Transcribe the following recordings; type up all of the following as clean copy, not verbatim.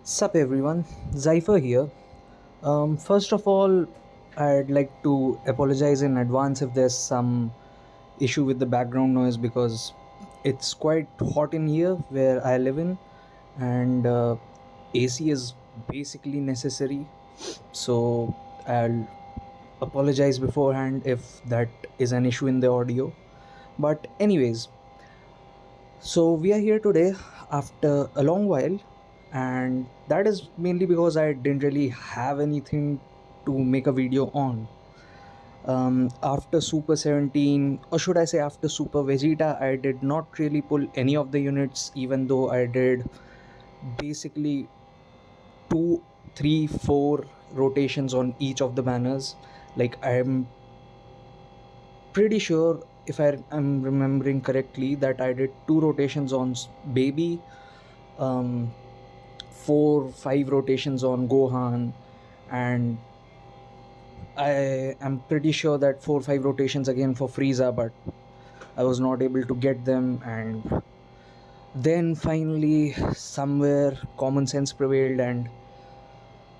Sup everyone, Zypher here. First of all, I'd like to apologize in advance if there's some issue with the background noise because it's quite hot in here where I live in, and AC is basically necessary. So I'll apologize beforehand if that is an issue in the audio. But, anyways, so we are here today after a long while, and that is mainly because I didn't really have anything to make a video on. After Super 17, or should I say after Super Vegeta, I did not really pull any of the units, even though I did basically two, three, four rotations on each of the banners. Like, I'm pretty sure, if I am remembering correctly, that I did two rotations on Baby, um, four, five rotations on Gohan, and I am pretty sure that four, five rotations again for Frieza, but I was not able to get them. And then finally, somewhere common sense prevailed, and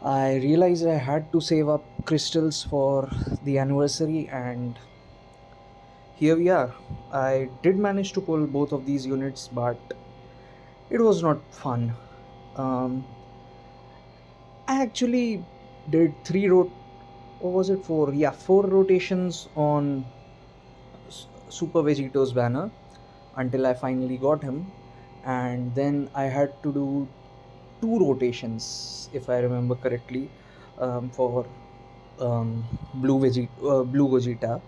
I realized I had to save up crystals for the anniversary, and here we are. I did manage to pull both of these units, but it was not fun. Um, I actually did or was it four? Yeah, four rotations on Super Vegito's banner until I finally got him, and then I had to do two rotations, if I remember correctly, for Blue Gogeta.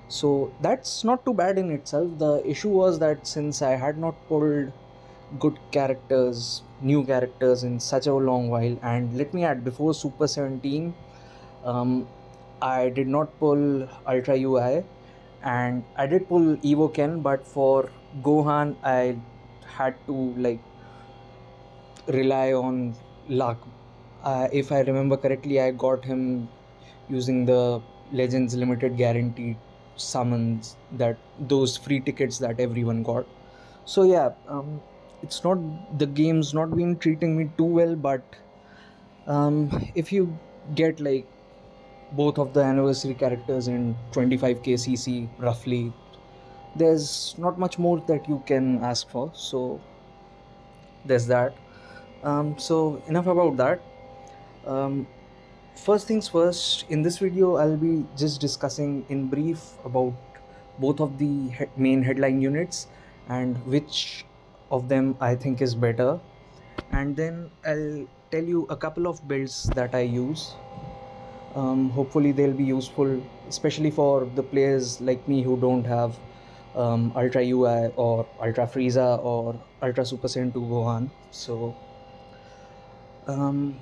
So that's not too bad in itself. The issue was that since I had not pulled good characters, new characters in such a long while, and let me add, before Super 17, um, I did not pull Ultra UI, and I did pull Evo Ken, but for Gohan, I had to like rely on luck. If I remember correctly, I got him using the Legends Limited guaranteed summons, that those free tickets that everyone got. So yeah, it's not, the game's not been treating me too well, but if you get like both of the anniversary characters in 25k cc roughly, there's not much more that you can ask for. So there's that. So enough about that. um, First things first, in this video I'll be just discussing in brief about both of the main headline units and which of them I think is better, and then I'll tell you a couple of builds that I use. Hopefully they'll be useful, especially for the players like me who don't have Ultra UI or Ultra Frieza or Ultra Super Saiyan 2 Gohan. Um,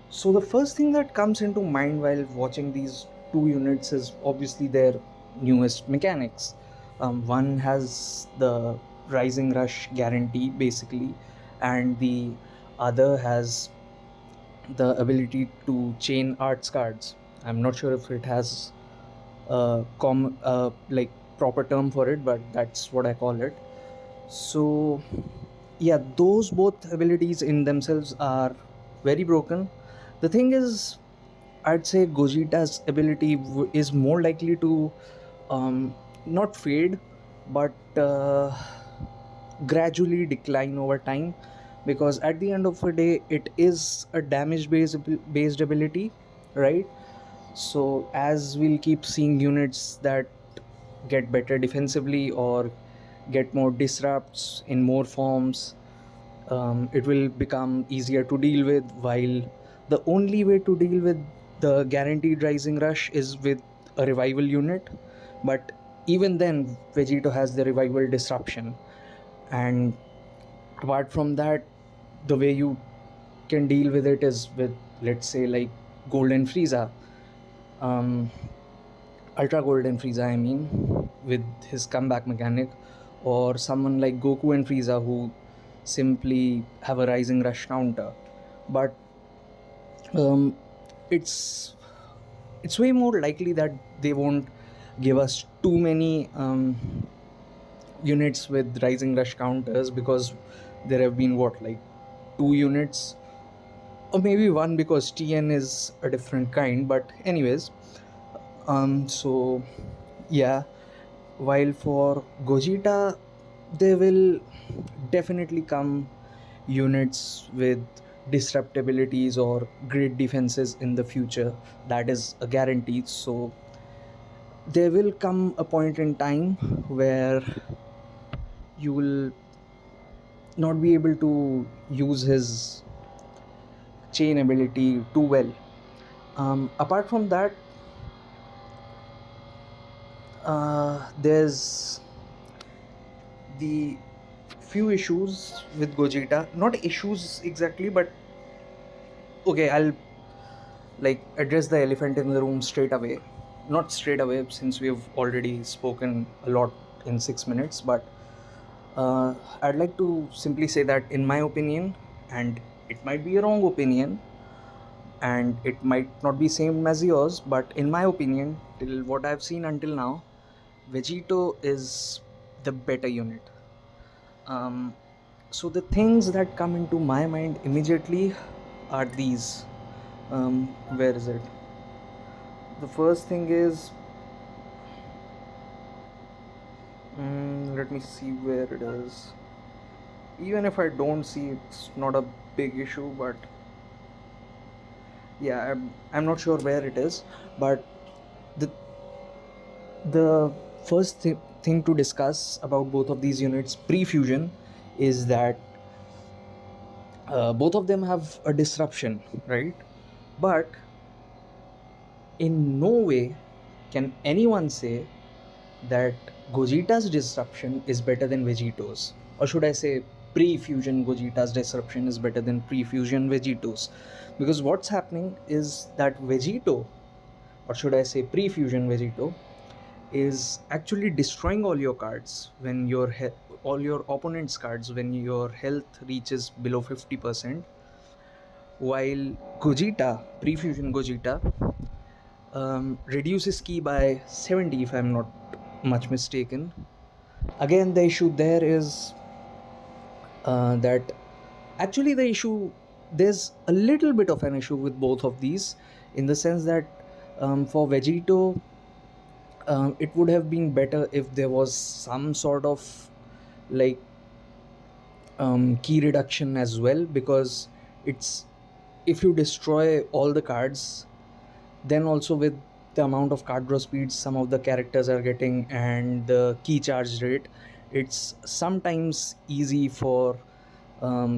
so the first thing that comes into mind while watching these two units is obviously their newest mechanics. One has the Rising Rush guarantee basically, and the other has the ability to chain arts cards. I'm not sure if it has a like proper term for it, but that's what I call it. So yeah, those both abilities in themselves are very broken. The thing is, I'd say Gogeta's ability is more likely to not fade, but gradually decline over time, because at the end of the day it is a damage based ability, right? So as we'll keep seeing units that get better defensively or get more disrupts in more forms, it will become easier to deal with, while the only way to deal with the guaranteed Rising Rush is with a revival unit. But even then, Vegito has the revival disruption, and apart from that, the way you can deal with it is with, let's say, like Golden Frieza, um, Ultra Golden Frieza, I mean, with his comeback mechanic, or someone like Goku and Frieza who simply have a Rising Rush counter. But um, it's it's way more likely that they won't give us too many units with Rising Rush counters, because there have been what, like two units, or maybe one because TN is a different kind. But anyways, so yeah, while for Gogeta, there will definitely come units with disruptabilities or great defenses in the future. That is a guarantee. So there will come a point in time where you will not be able to use his chain ability too well. Apart from that, there's the few issues with Gogeta. Not issues exactly, but okay, I'll like address the elephant in the room straight away. Not straight away, since we have already spoken a lot in 6 minutes, but I'd like to simply say that, in my opinion, and it might be a wrong opinion, and it might not be same as yours, but in my opinion, till what I've seen until now, Vegito is the better unit. So the things that come into my mind immediately are these. Where is it? The first thing is, let me see where it is. Even if I don't see, it's not a big issue, but yeah, I'm not sure where it is. But the the first thing to discuss about both of these units pre-fusion is that both of them have a disruption, right? But in no way can anyone say that Gogeta's disruption is better than Vegito's. Or should I say, pre-fusion Gogeta's disruption is better than pre-fusion Vegito's. Because what's happening is that Vegito, or should I say pre-fusion Vegito, is actually destroying all your cards when all your opponent's cards when your health reaches below 50%, while Gogeta, pre-fusion Gogeta, reduces ki by 70 if I'm not much mistaken. Again, the issue there is that actually there's a little bit of an issue with both of these, in the sense that for Vegito, it would have been better if there was some sort of like key reduction as well, because it's if you destroy all the cards, then also with the amount of card draw speeds some of the characters are getting and the key charge rate, it's sometimes easy for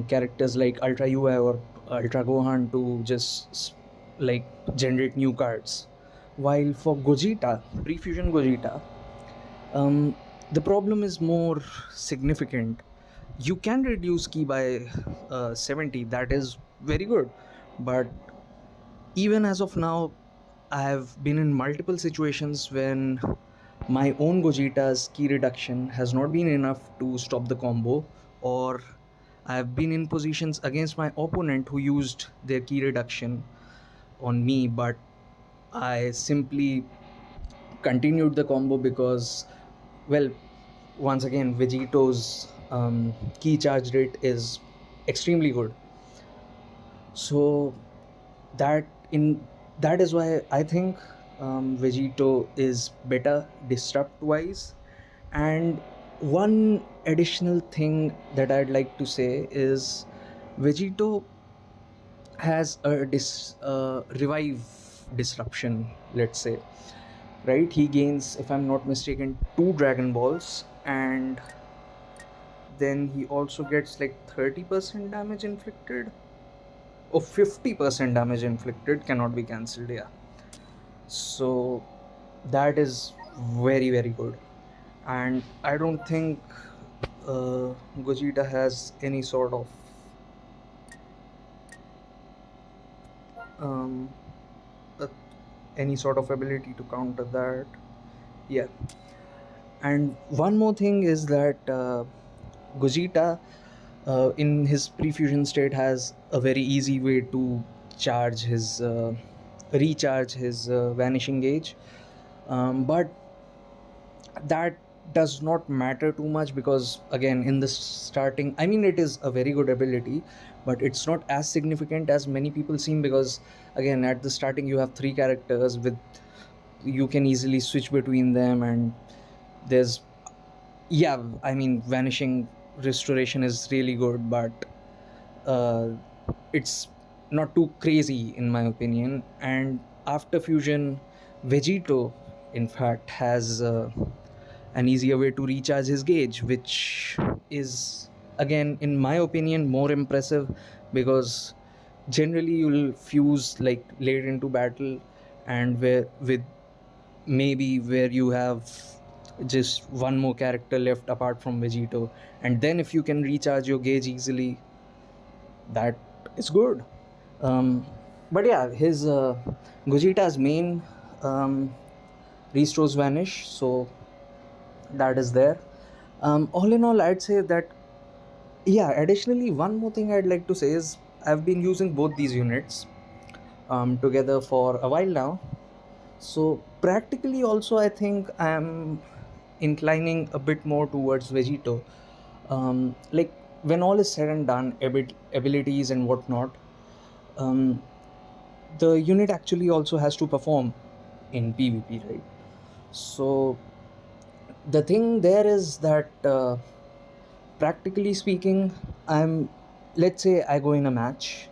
characters like Ultra UI or Ultra Gohan to just like generate new cards. While for Gogeta, pre-fusion Gogeta, the problem is more significant. You can reduce key by 70, that is very good, but even as of now, I have been in multiple situations when my own Gogeta's key reduction has not been enough to stop the combo, or I have been in positions against my opponent who used their key reduction on me, but I simply continued the combo because, well, once again, Vegito's key charge rate is extremely good. So that in that is why I think Vegito is better disrupt wise. And one additional thing that I'd like to say is Vegito has a revive disruption, let's say, right? He gains, if I'm not mistaken, 2 Dragon Balls, and then he also gets like 30% damage inflicted, or 50% damage inflicted cannot be cancelled, yeah. So that is very very good, and I don't think Gogeta has any sort of um, uh, any sort of ability to counter that, yeah. And one more thing is that Gogeta in his pre-fusion state has a very easy way to charge his recharge his vanishing gauge, but that does not matter too much, because again in the starting, I mean, it is a very good ability, but it's not as significant as many people seem, because again at the starting you have three characters with, you can easily switch between them, and there's, yeah, I mean, vanishing restoration is really good, but uh, it's not too crazy in my opinion. And after fusion, Vegito in fact has an easier way to recharge his gauge, which is again in my opinion more impressive, because generally you'll fuse like late into battle, and where with maybe where you have just one more character left apart from Vegito, and then if you can recharge your gauge easily, that is good. But yeah, his Gogeta's main restores vanish, so that is there. All in all, I'd say that, yeah. Additionally, one more thing I'd like to say is I've been using both these units together for a while now. So practically, also, I think I'm inclining a bit more towards Vegito. Like when all is said and done, abilities and whatnot, um, the unit actually also has to perform in PvP, right? So the thing there is that, practically speaking, I'm, let's say I go in a match,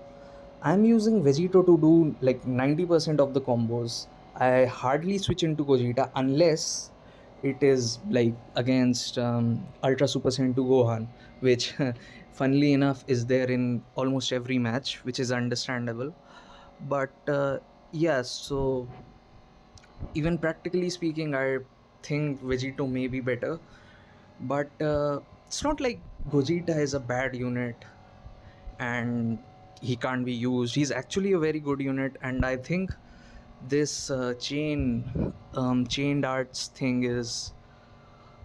I'm using Vegito to do like 90% of the combos. I hardly switch into Gogeta unless it is like against Ultra Super Saiyan 2 Gohan, which funnily enough is there in almost every match, which is understandable. But yeah, so even practically speaking, I think Vegito may be better. But it's not like Gogeta is a bad unit and he can't be used. He's actually a very good unit, and I think this chained arts thing is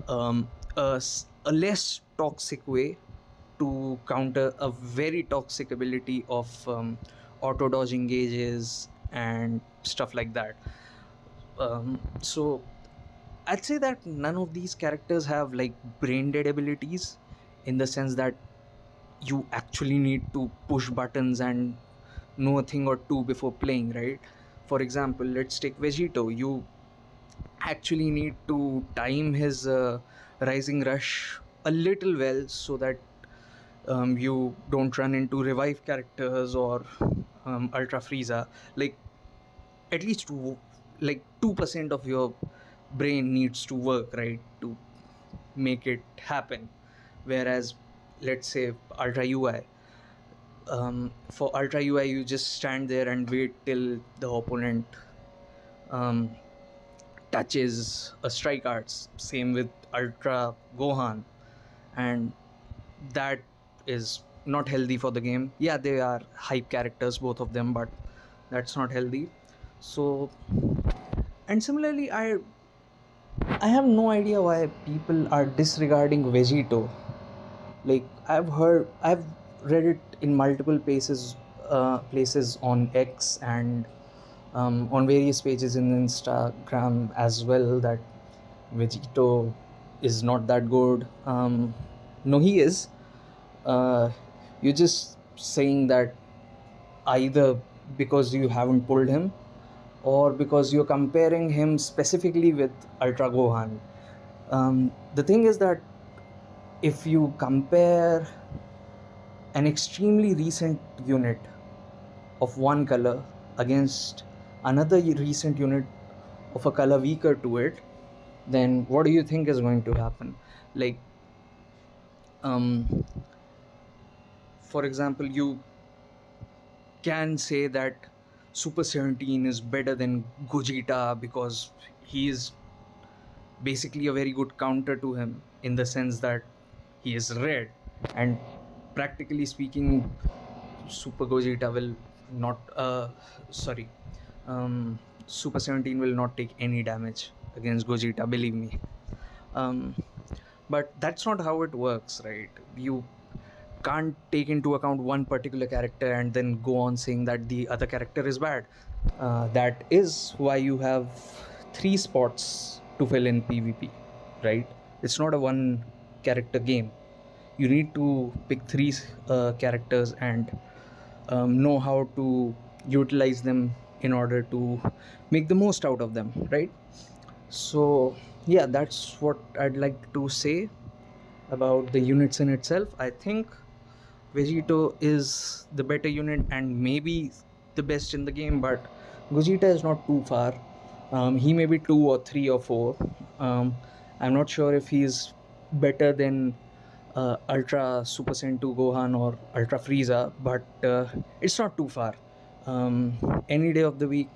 a less toxic way to counter a very toxic ability of auto dodging gauges and stuff like that. So I'd say that none of these characters have like brain dead abilities, in the sense that you actually need to push buttons and know a thing or two before playing, right? For example, let's take Vegito. You actually need to time his rising rush a little well, so that you don't run into revive characters or Ultra Frieza. Like at least like 2% of your brain needs to work, right, to make it happen. Whereas let's say Ultra UI, for Ultra UI you just stand there and wait till the opponent um, touches a strike arts. Same with Ultra Gohan, and that is not healthy for the game. Yeah, they are hype characters, both of them, but that's not healthy. So, and similarly, I have no idea why people are disregarding Vegito. Like I've read it in multiple places on X and on various pages in Instagram as well, that Vegito is not that good. No, he is. Uh, you're just saying that either because you haven't pulled him, or because you're comparing him specifically with Ultra Gohan. The thing is that if you compare an extremely recent unit of one color against another recent unit of a color weaker to it, then what do you think is going to happen? Like, um, for example, you can say that Super 17 is better than Gogeta because he is basically a very good counter to him, in the sense that he is red, and practically speaking, Super Gogeta will not sorry Super 17 will not take any damage against Gogeta, believe me. um, but that's not how it works, right? You can't take into account one particular character and then go on saying that the other character is bad. That is why you have three spots to fill in PvP, right? It's not a one character game. You need to pick three characters and know how to utilize them in order to make the most out of them, right? So yeah, that's what I'd like to say about the units in itself. I think Vegito is the better unit and maybe the best in the game, but Gogeta is not too far. He may be 2 or 3 or 4. I'm not sure if he's better than Ultra Super Saiyan 2 Gohan or Ultra Frieza, but it's not too far. Any day of the week,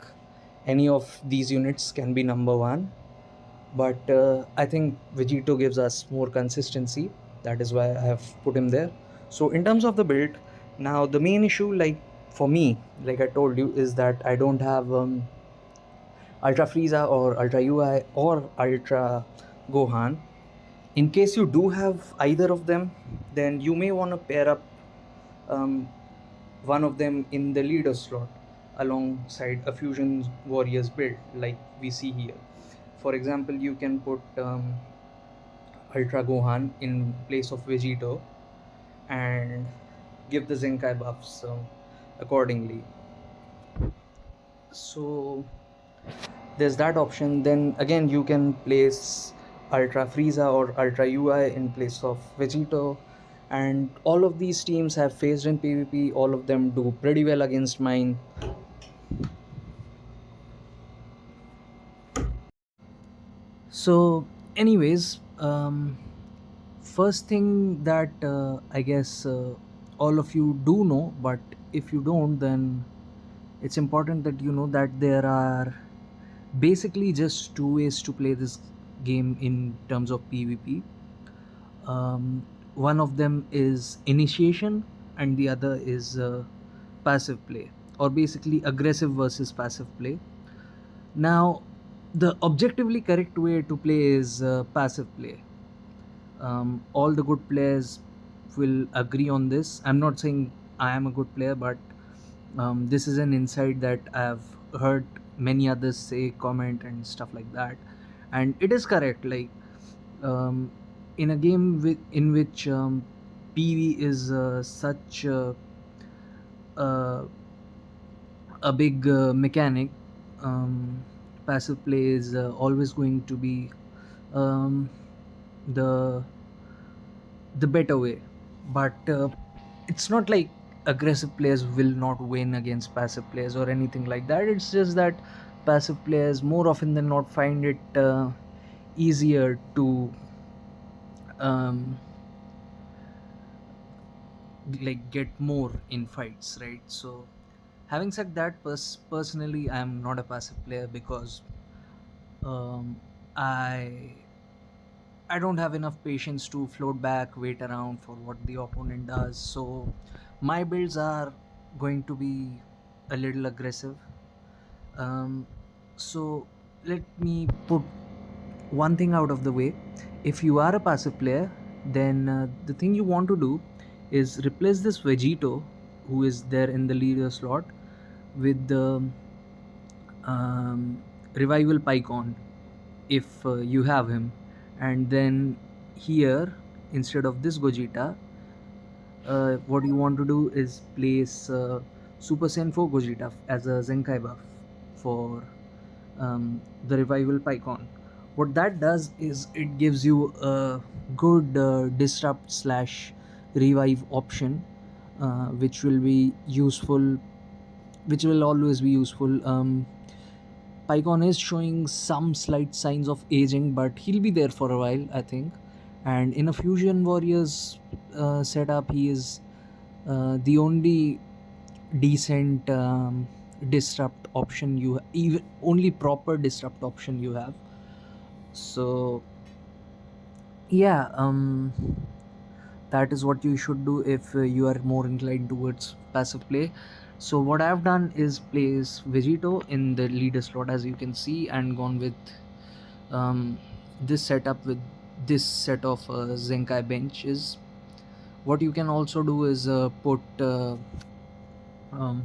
any of these units can be number one, but I think Vegito gives us more consistency. That is why I have put him there. So in terms of the build, now the main issue, like for me, like I told you, is that I don't have Ultra Frieza or Ultra UI or Ultra Gohan. In case you do have either of them, then you may want to pair up um, one of them in the leader slot alongside a Fusion Warriors build, like we see here. For example, you can put Ultra Gohan in place of Vegito and give the Zenkai buffs accordingly. So there's that option. Then again, you can place Ultra Frieza or Ultra UI in place of Vegito. And all of these teams have faced in PvP. All of them do pretty well against mine. So, anyways, first thing that I guess all of you do know, but if you don't, then it's important that you know that there are basically just two ways to play this game in terms of PvP. One of them is initiation, and the other is passive play, or basically aggressive versus passive play. Now, the objectively correct way to play is passive play. All the good players will agree on this. I'm not saying I am a good player, but this is an insight that I've heard many others say, comment, and stuff like that, and it is correct. Like um, in a game in which PV is such uh, a big mechanic, um, passive play is always going to be um, the better way. But it's not like aggressive players will not win against passive players or anything like that. It's just that passive players more often than not find it easier to um, like get more in fights, right? So having said that, personally I'm not a passive player because um, i I don't have enough patience to float back, wait around for what the opponent does. So my builds are going to be a little aggressive. Um, so let me put one thing out of the way. If you are a passive player, then the thing you want to do is replace this Vegito, who is there in the leader slot, with the revival Pycon, if you have him, and then here instead of this Gogeta, what you want to do is place Super Saiyan 4 Gogeta as a Zenkai buff for the revival Pycon. What that does is it gives you a good disrupt slash revive option, which will be useful, which will always be useful. Pycon is showing some slight signs of aging, but he'll be there for a while, I think. And in a Fusion Warriors setup, he is the only decent disrupt option you even only proper disrupt option you have. So yeah, that is what you should do if you are more inclined towards passive play. So what I've done is place Vegito in the leader slot, as you can see, and gone with this setup with this set of Zenkai benches. What you can also do is put um,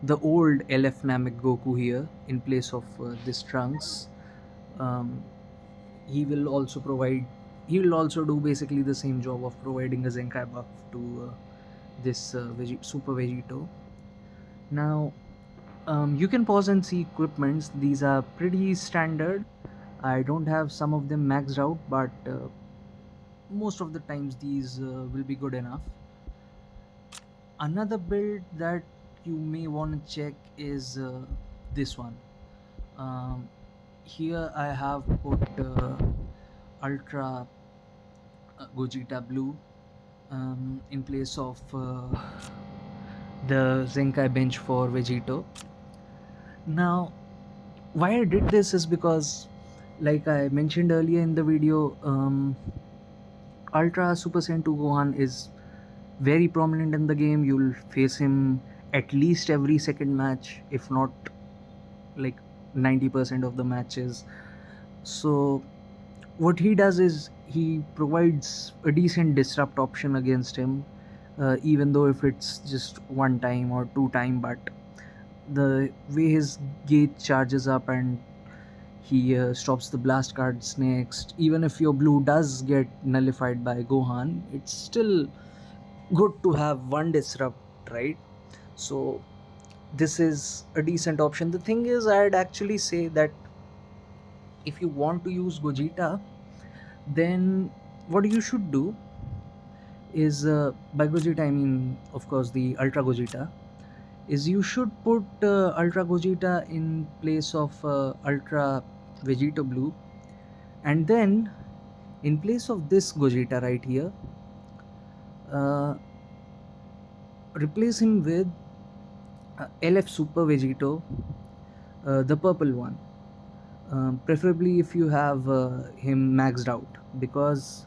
the old LF Namek Goku here in place of this Trunks. Um, he will also provide he will also do basically the same job of providing a Zenkai buff to this Super Vegito. Now, you can pause and see equipments. These are pretty standard. I don't have some of them maxed out, but most of the times these will be good enough. Another build that you may want to check is this one. Um, Here I have put Ultra Gogeta Blue in place of the Zenkai bench for Vegito. Now, why I did this is because, like I mentioned earlier in the video, Ultra Super Saiyan 2 Gohan is very prominent in the game. You'll face him at least every second match, if not like 90% of the matches. So what he does is he provides a decent disrupt option against him, even though if it's just one time or two time. But the way his gauge charges up and he stops the blast cards next, even if your blue does get nullified by Gohan, it's still good to have one disrupt, right? So this is a decent option. The thing is, I'd actually say that if you want to use Gogeta, then what you should do is, by Gogeta I mean of course the Ultra Gogeta, is you should put Ultra Gogeta in place of Ultra Vegito Blue, and then in place of this Gogeta right here, uh, replace him with LF Super Vegito, the purple one. Preferably if you have him maxed out, because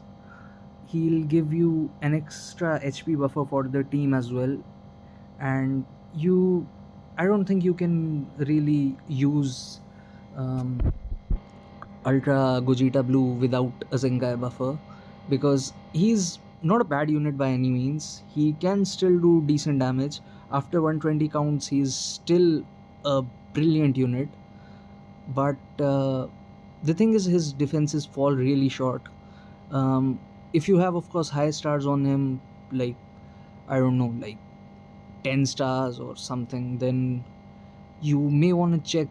he'll give you an extra HP buffer for the team as well. And I don't think you can really use Ultra Gogeta Blue without a Zenkai buffer, because he's not a bad unit by any means. He can still do decent damage. After 120 counts, he's still a brilliant unit. But the thing is, his defenses fall really short. If you have, of course, high stars on him, like, I don't know, like 10 stars or something, then you may want to check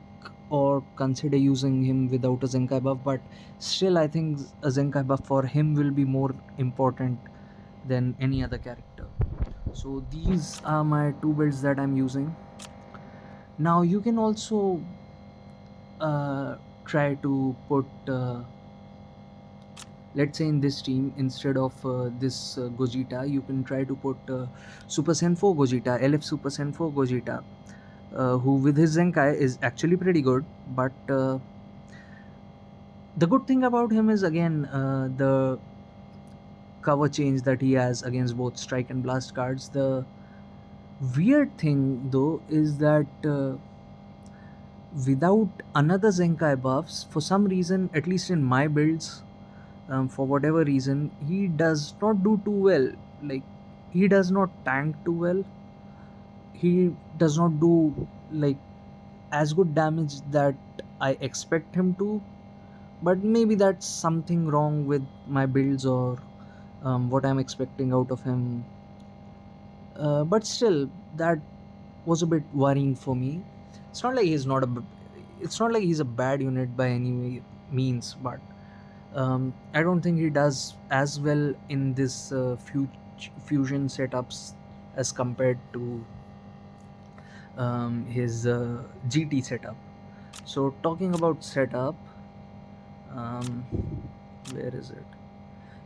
or consider using him without a Zenkai buff. But still, I think a Zenkai buff for him will be more important than any other character. So these are my two builds that I'm using. Now you can also try to put, let's say in this team, instead of this Gogeta, you can try to put Super Saiyan 4 Gogeta, LF Super Saiyan 4 Gogeta, who with his Zenkai is actually pretty good. But the good thing about him is, again, the cover change that he has against both strike and blast cards. The weird thing though is that without another Zenkai buffs, for some reason, at least in my builds, for whatever reason, he does not do too well. Like, he does not tank too well. He does not do like as good damage that I expect him to. But maybe that's something wrong with my builds, or what I'm expecting out of him. But still, that was a bit worrying for me. It's not like it's not like he's a bad unit by any means, but I don't think he does as well in this fusion setups as compared to his GT setup. So talking about setup, um, where is it?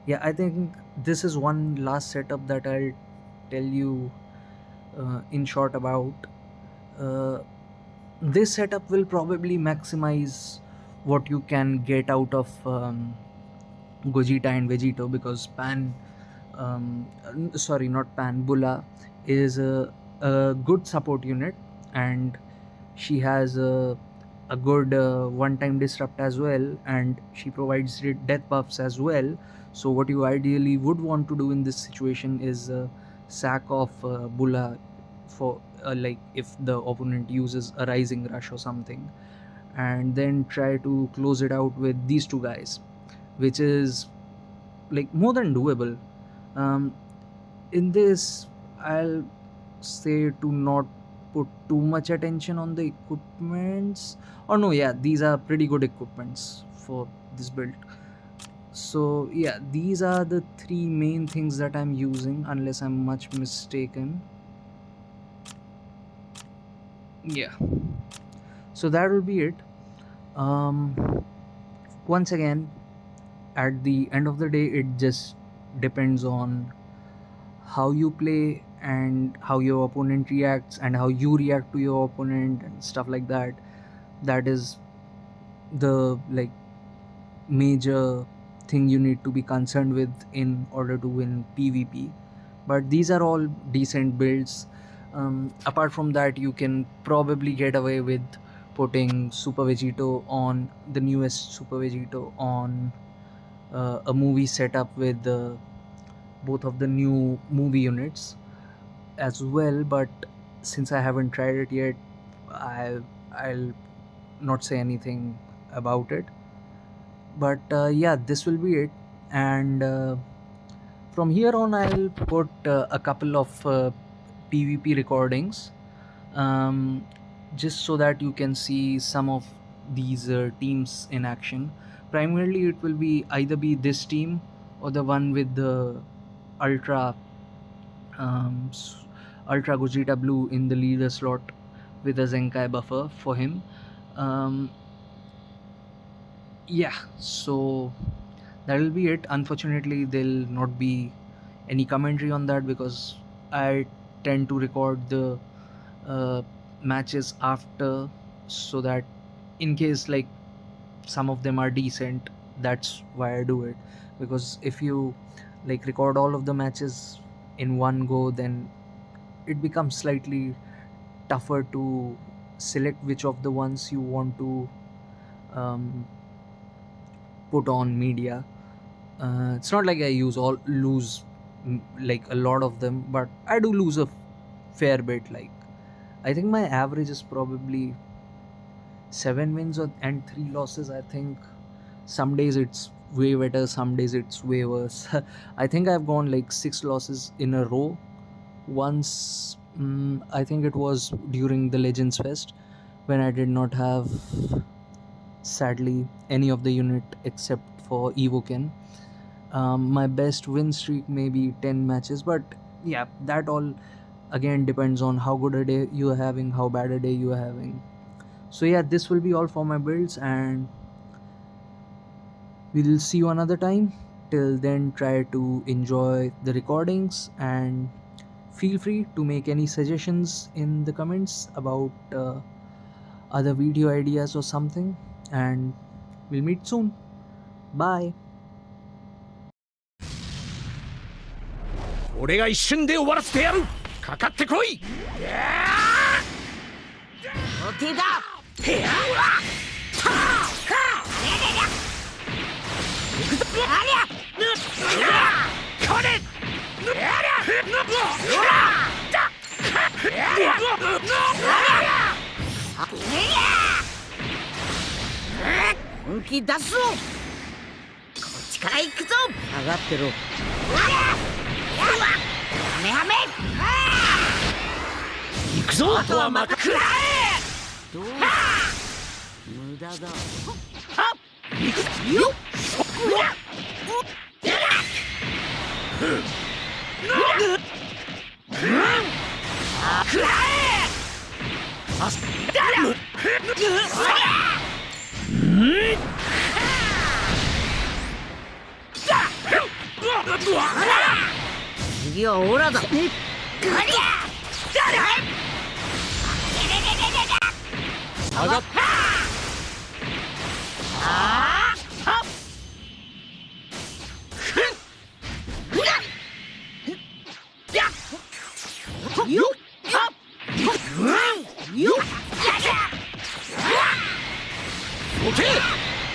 Yeah, I think this is one last setup that I'll tell you in short about. Uh, this setup will probably maximize what you can get out of Gogeta and Vegito, because sorry, not Pan, Bulla is a good support unit, and she has a good one-time disrupt as well, and she provides death buffs as well. So what you ideally would want to do in this situation is sack off Bulla for like if the opponent uses a rising rush or something, and then try to close it out with these two guys, which is like more than doable. um, in this, I'll say to not put too much attention on the equipments. Or no, yeah, these are pretty good equipments for this build. So yeah, these are the three main things that I'm using, unless I'm much mistaken. Yeah, so that will be it. um Once again, at the end of the day, it just depends on how you play and how your opponent reacts and how you react to your opponent and stuff like that. That is the like major thing you need to be concerned with in order to win PvP. But these are all decent builds. Apart from that, you can probably get away with putting Super Vegito on the newest Super Vegito on a movie setup with both of the new movie units as well. But since I haven't tried it yet, I'll not say anything about it. But yeah, this will be it. And from here on, I'll put a couple of PvP recordings, um, just so that you can see some of these teams in action. Primarily, it will be either be this team or the one with the ultra um, s- ultra Gogeta blue in the leader slot with a Zenkai buffer for him. um, yeah, so that will be it. Unfortunately, there'll not be any commentary on that because I tend to record the uh, matches after, so that in case like some of them are decent, that's why I do it. Because if you like record all of the matches in one go, then it becomes slightly tougher to select which of the ones you want to um, put on media. It's not like I lose like a lot of them, but I do lose a fair bit. Like, I think my average is probably 7 wins and 3 losses. I think some days it's way better, some days it's way worse. I think I've gone like 6 losses in a row. Once, I think it was during the Legends Fest when I did not have, sadly, any of the unit except for Evoken. My best win streak may be 10 matches, but yeah, that all again depends on how good a day you are having, how bad a day you are having. So yeah, this will be all for my builds, and we'll see you another time. Till then, try to enjoy the recordings and feel free to make any suggestions in the comments about other video ideas or something, and we'll meet soon. Bye. 俺が一瞬で終わらせてやる。かかってこい。お手だ。へや。行くぞ。ありゃ。これ。ありゃ。本気出すぞ。こっちから行くぞ。上がってろ。はめはめ。行くぞ。あとは任せ。どう？無駄だ。行くぞ。よっ。くらえ。あ、だら。次はオラだ。上がった。よっ。よっ。オッケー。お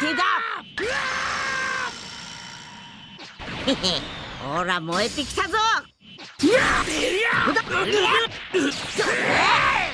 手だ。へへ、ほら燃えてきたぞ。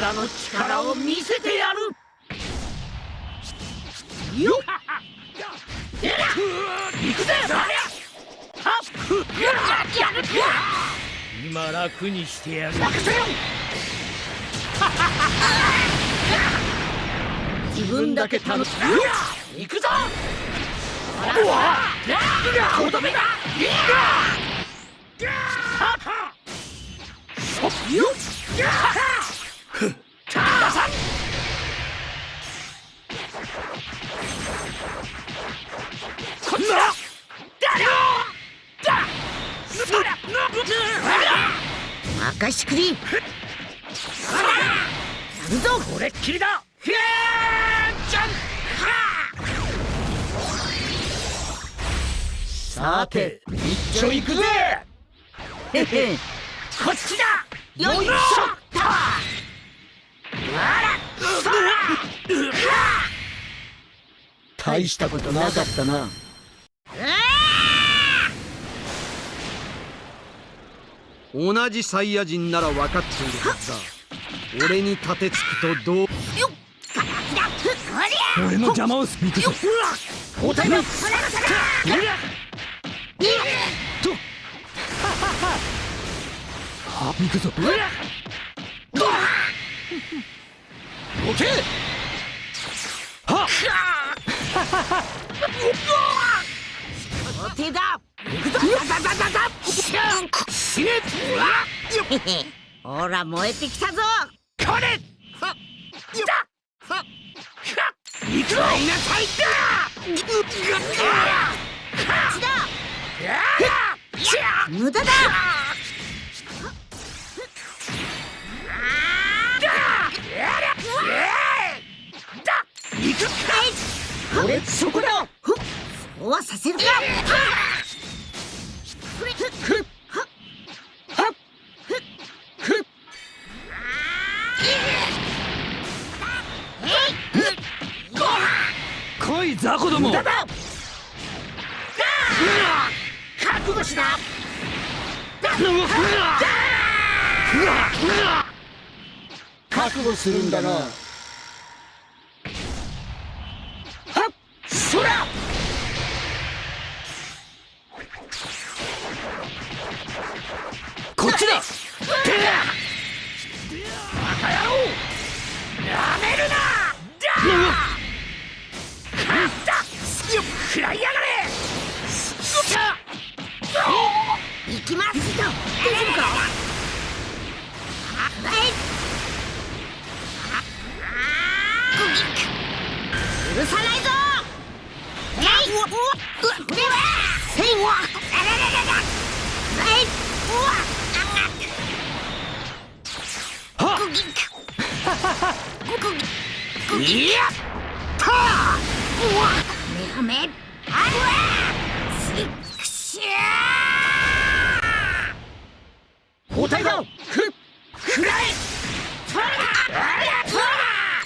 らの力を見せてやる。よっ行くぜ。今楽にしてやる。任せよ。自分だけ楽しむ。行くぞ。とどめだ。よっこっちだ。任しくり。やるぞ。これっきりだ。じゃん。さて一丁いくぜ。へへ、こっちだ。よいしょっと。大したことなかったな。同じサイヤ人なら分かっているはずだ。俺に立てつくとどう。俺の邪魔をする。行くぞ。交代だ。と行くぞ。オッケー。はっお手だ。行くぞ。死ね。ほら燃えてきたぞ。これ。行くぞ。いなさいだ。無駄だ。行く。俺そこだ。そうはさせるか。来い雑魚ども。覚悟しな。覚悟するんだな。そら。こっちだ。バカ野郎。やめるな。食らいやがれ。行きます。大丈夫か。許さないぞ。いやったー。め交代だ。くらえ。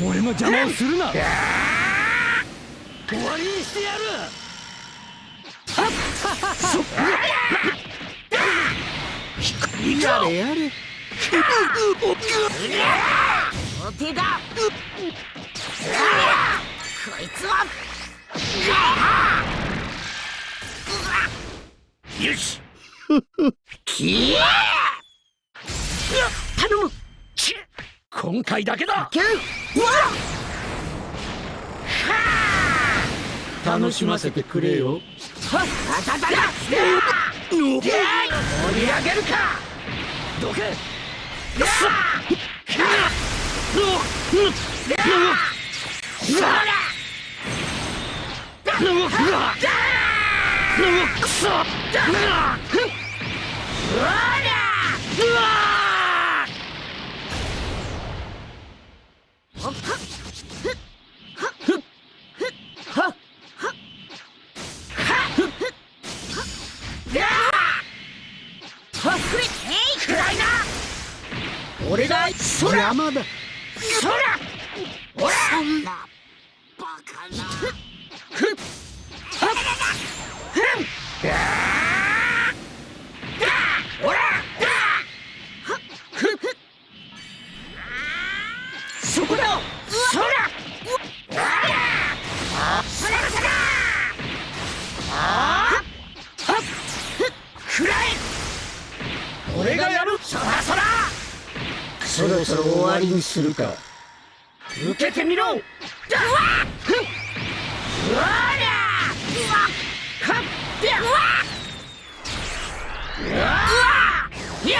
俺の邪魔をするな。終わりにしてやる。やれやれ。お手だ。こいつはよし。頼む。今回だけだ。楽しませてくれよ。盛り上げるか。どけ。俺が邪魔だ。そら。そんなバカな。ろそろ終わりにするか。受けてみろ。うわっうわりゃはっやうわうわいや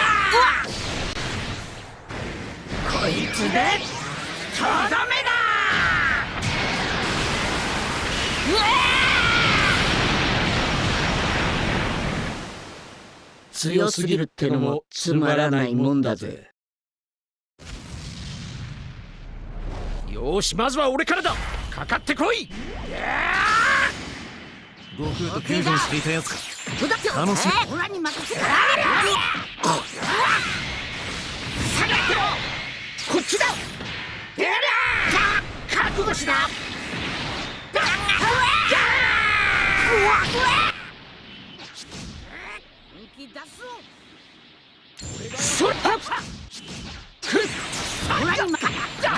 こいつでとどめだ。強すぎるってのもつまらないもんだぜ。よし、まずは俺からだ。かかってこい。悟空とフュージョンしていたやつか。楽しみ。オラに任せろ。下がってろ。こっちだ。やら覚悟しな。本気出すぞ。それはっオラに任せろ。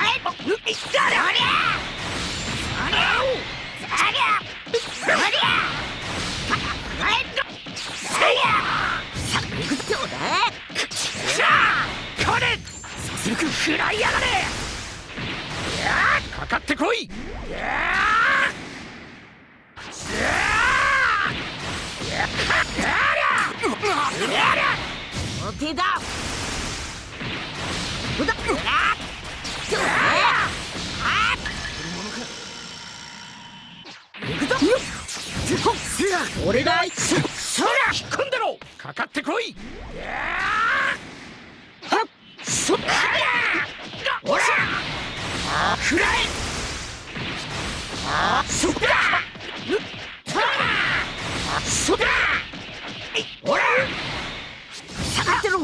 これ食らいやがれ。かかってこい。お手だ。俺がそら引っ込んでろ。かかってこい。はっそっおらくらえ。そっだそっだおら下がってろ。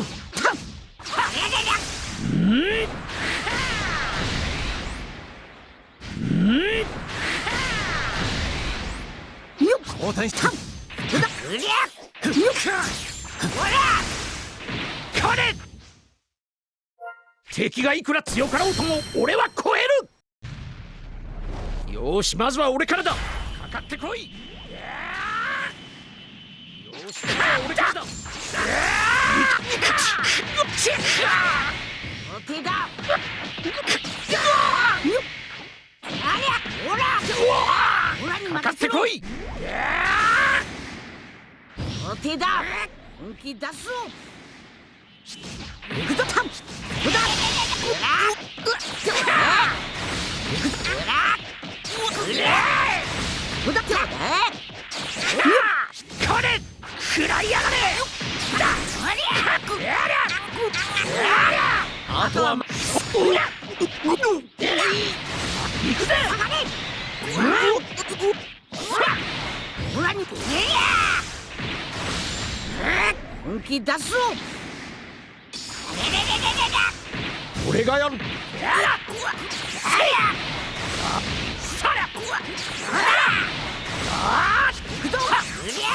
交代した。これ敵がいくら強かろうとも俺は超える。よし、まずは俺からだ。かかってこい。よし、まずは俺からだ。お手だ。オラにかかっ任せろ。てこい。お手だ。本気出すぞ。行くぞ。これ食らいやがれ。あとは行くぜ。オラに本気出すぞ。俺がやる。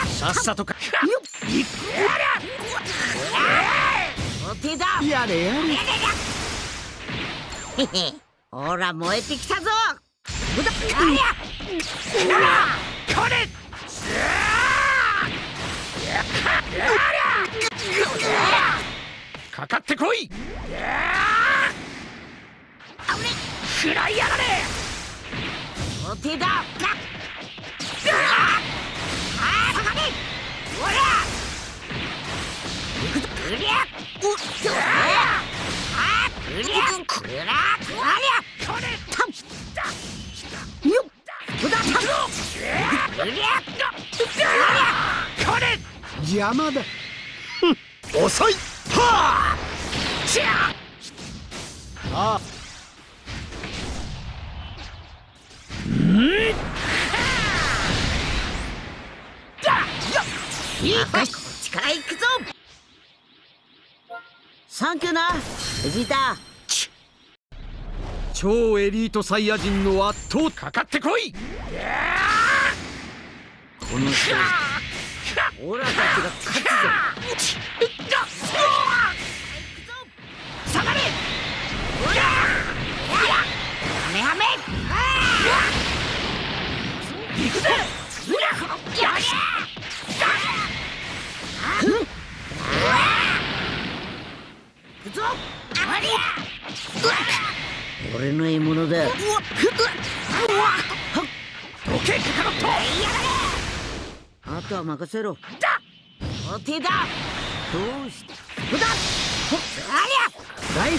さっさとか。お手だ。やれやれ。ほら燃えてきたぞ。これかかってこい。食らいやがれ。お手だ。邪魔だ。遅い。はあ。ああ。いいか、こっちから行くぞ。サンキューな、ベジータ。超エリートサイヤ人の圧倒。かかってこい。この勝負オラたちが勝つぞ。下がれ。やめ行くぜ。行くぞ。のだ。どけカカロット。あとは任せろ。だお手だ。どうしてふだ。あだい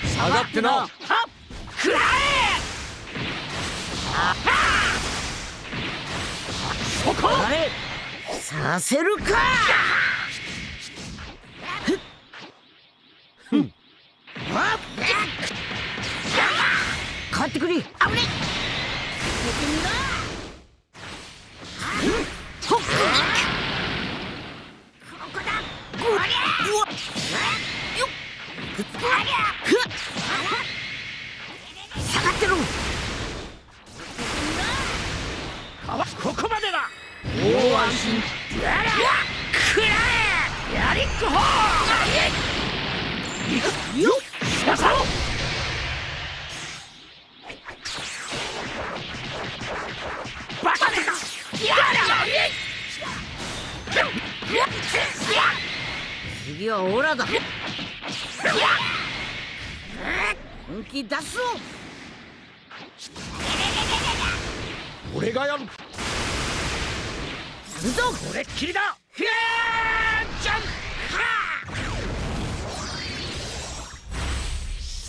下がってな。はっくらえ。そこ。あれさせるか。勝ってくれ。危ね。ここだ。こりゃ。よっ。ありゃ。下がってろ。ここまでだ。大安心。やらくらえ。やりっこほー。よっしゃさろ。バカめか。やら次はオラだ。本気出すぞ。俺がやる。やるぞ。これっきりだ。ひゃーじゃんは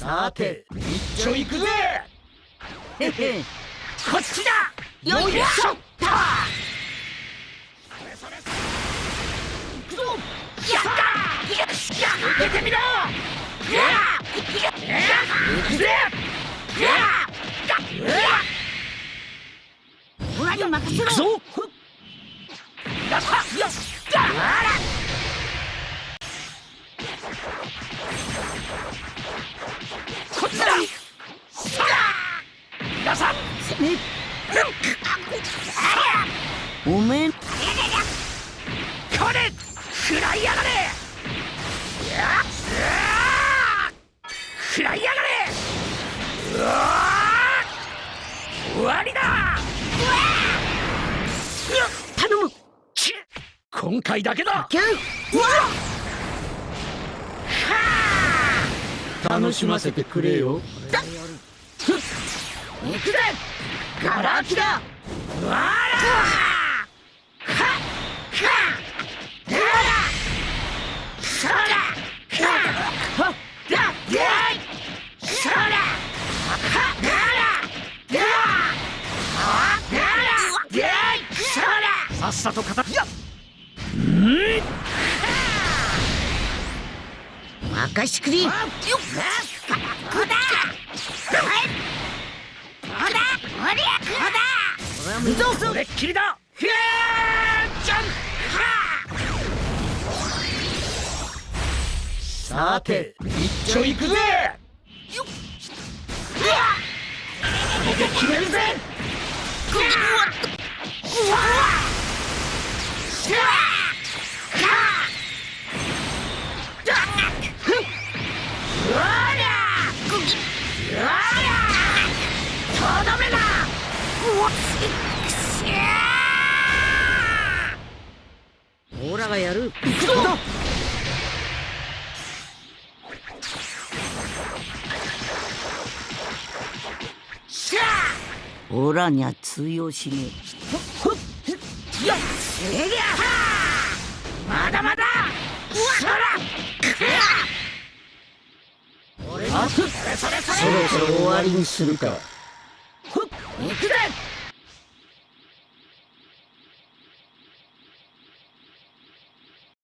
さて一丁いくぜ。へへこっちだ。よいしょ。行くぞ。やった出てみろ。行くぜ。オラに任せろ。行くぞ。やったよっだ。こっちだ。さあ皆さん攻めおめんこれ食らいやがれ。食らいやがれ。終わりだ。頼む。今回だけだ。キュン楽しませてくれよ。行くぜ。ガラ空きだ。わら。そら。さっさと片や。任しくれ。よっ。こだ。おりゃ。こだ。俺は水をすこれっきりだ。ひゃーじゃんは。さて一丁いくぜ。よっ。これで決めるぜ。オラがやる。行くぞ。オラには通用しねよっせりゃまだまだ。そらえ。そろそろ終わりにするか。行くぜ。